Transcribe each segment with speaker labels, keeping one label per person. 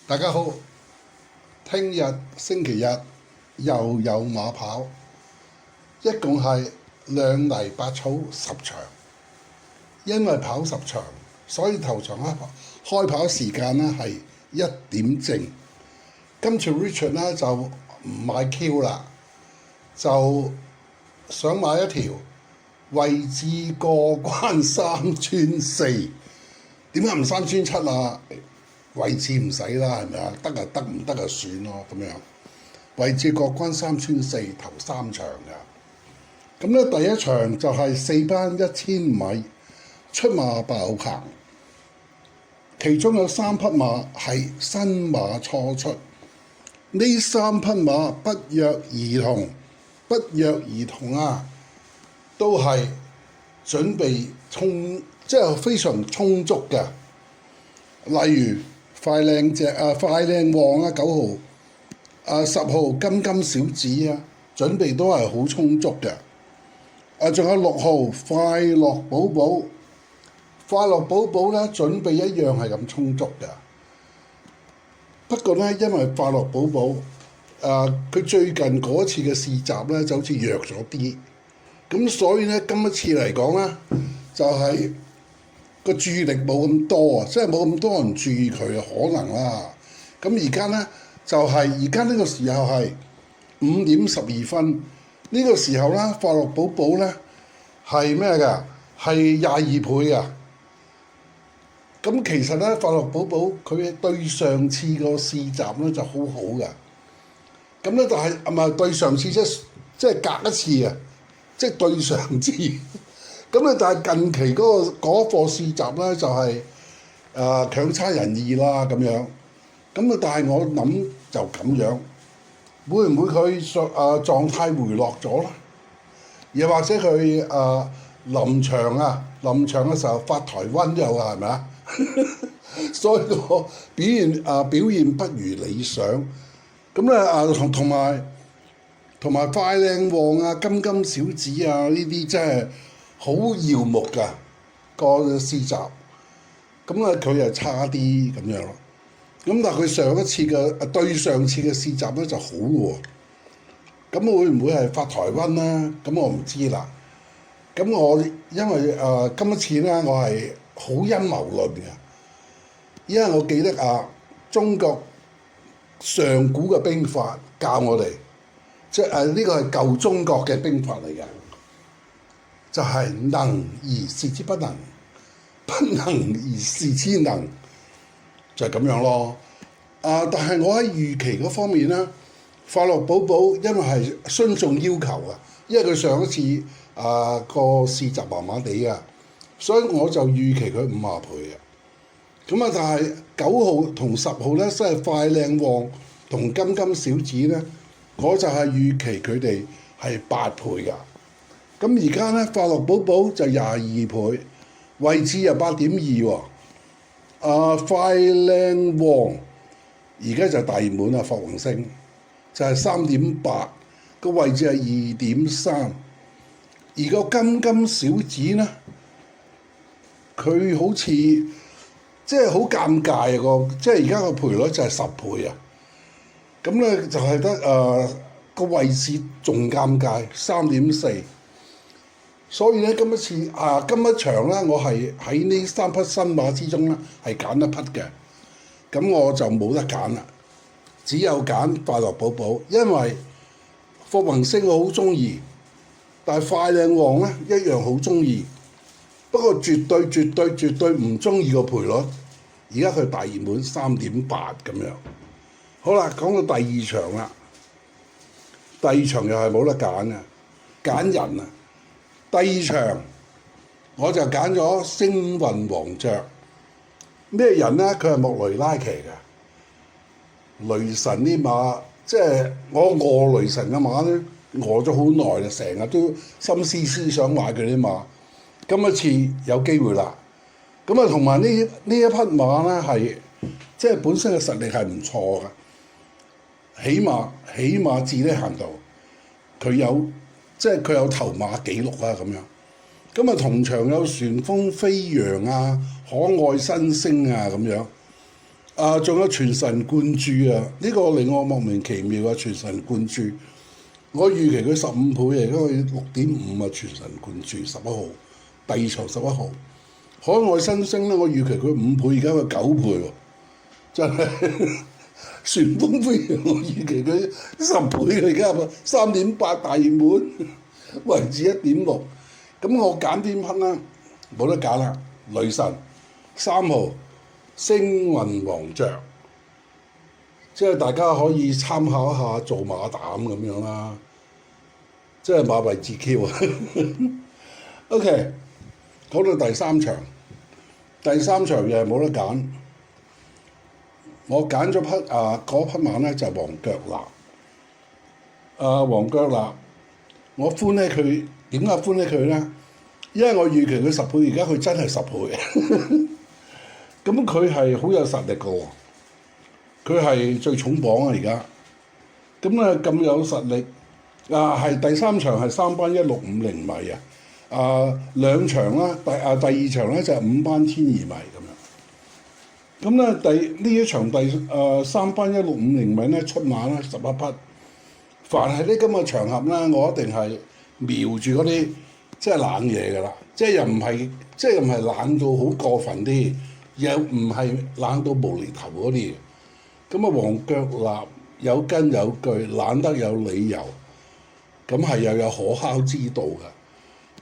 Speaker 1: 大家好，聽日星期日又有馬跑，一共係兩泥八草10場。因為跑10場，所以頭場開跑時間咧係1點正。今次 Richard 咧就唔買 Q 啦，就想買一條位置過關3串4。點解唔3串7啊？位置唔使啦，係咪啊？得啊得，唔得就算咯咁樣。位置過關3串4頭3場㗎。咁咧第一場就係4班1000米出馬爆棚，其中有3匹馬係新馬初出。呢3匹馬不約而同啊，都係準備即係非常充足嘅。例如快靚旺啊9號，10號金小子啊，準備都係好充足嘅。仲有6號快樂寶寶咧，準備一樣係咁充足嘅。不過咧，因為快樂寶寶佢最近嗰次嘅試習咧就好似弱咗啲，咁所以咧今一次嚟講咧就係個注意力冇咁多啊，即係冇咁多人注意佢嘅可能啦。咁而家咧就係而家呢個時候係5點12分，呢個時候咧快樂寶寶咧係咩㗎？係22倍啊！咁其實咧快樂寶寶佢對上次個試習咧就好好㗎。咁咧但係咪對上次即係隔一次啊？即係對上次。咁咧但係近期嗰課試習咧就係強差人意啦咁樣。咁啊但係我諗就咁樣，會唔會佢狀態回落咗咧？又或者佢臨場嘅時候發台瘟又係咪啊？所以個表現不如理想。咁咧同埋快靚旺啊、金小子啊呢啲真係好耀目㗎個試習。咁佢又差啲咁樣咯。咁但係佢對上次嘅試習咧就好喎。咁會唔會係發台瘟咧？咁我唔知啦。咁我因為今一次咧我係好陰謀論嘅，因為我記得中國上古嘅兵法教我哋，即係呢個係舊中國嘅兵法嚟嘅，就係能而示之不能，不能而示之能，就係咁樣咯。但係我喺預期嗰方面咧，快樂寶寶因為係遵從要求啊，因為佢上一次個試習麻麻地啊，所以我就預期佢50倍嘅。咁但係9號同10號咧，即係快靚旺同金小子咧，我就係預期佢哋係8倍㗎。咁而家咧，快樂寶寶就22倍，位置又8.2喎。快靚旺而家就大熱門啊，霍宏星就係3.8，個位置係2.3。而個金小子咧，佢好似即係好尷尬啊！即係而家個賠率就係10倍啊！咁咧就係得個位置仲尷尬3.4。所以咧今一場咧，我係喺呢3匹新馬之中咧係揀一匹嘅。咁我就冇得揀啦，只有揀快樂寶寶，因為霍宏星我好中意。但係快靚旺咧一樣好中意，不過絕對唔中意個賠率。而家佢大熱門3.8咁樣。好啦，講到第二場啦，第二場又係冇得揀啊，揀人啊。第二場我就揀咗星運王爵。咩人咧？佢係莫雷拉騎嘅。雷神啲馬，即係我餓雷神嘅馬咧。餓咗好耐啦，成日都心思想買佢啲馬。今一次有機會啦，同埋呢一匹馬咧係即係本身嘅實力係唔錯嘅，起碼至呢限度，佢有頭馬紀錄啊咁樣。同場有旋風飛揚啊、可愛新星啊咁樣。仲有全神貫注啊！呢、個令我莫名其妙啊！全神貫注，我預期佢15倍，而家佢6.5啊！全神貫注11號，第二場11號，海外新星咧，我預期佢5倍，而家佢9倍喎，真係旋風飛揚，我預期佢10倍，佢而家3.8大熱門，位置1.6，咁我揀邊匹啦？冇得揀啦，女神3號。星雲王爵，即係大家可以參考一下做馬膽咁樣啦，即係馬為自 Q 啊。OK，講到第三場又係冇得揀，我揀咗嗰匹馬咧就係黃腳臘。黃腳臘，我歡喜佢，點解歡喜佢咧？因為我預期佢10倍，而家佢真係10倍。咁佢係好有實力嘅喎，佢係最重磅啊！而家咁咧咁有實力係第三場係3班1650米兩場啦，第二場咧就係5班1200米咁樣。咁咧呢一場3班1650米咧出馬咧11匹，凡係呢咁嘅場合咧，我一定係瞄住嗰啲即係冷嘢㗎啦，即係又唔係冷到好過分啲。又唔係冷到無厘頭嗰啲，咁黃腳臘有根有據，懶得有理由，咁係又有可敲之道㗎。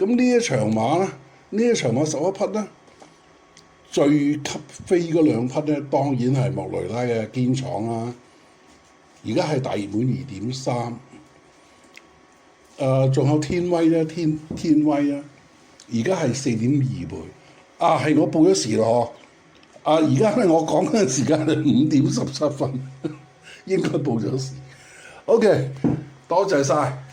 Speaker 1: 咁呢一場馬咧，呢一場馬11匹咧，最級飛嗰2匹咧，當然係莫雷拉嘅堅闖啦。而家係大熱門2.3，仲有天威咧，天威啊，而家係4.2倍。係我報咗時咯。而家咧，我講嗰陣時間係5點17分，應該報咗時。OK，多謝晒。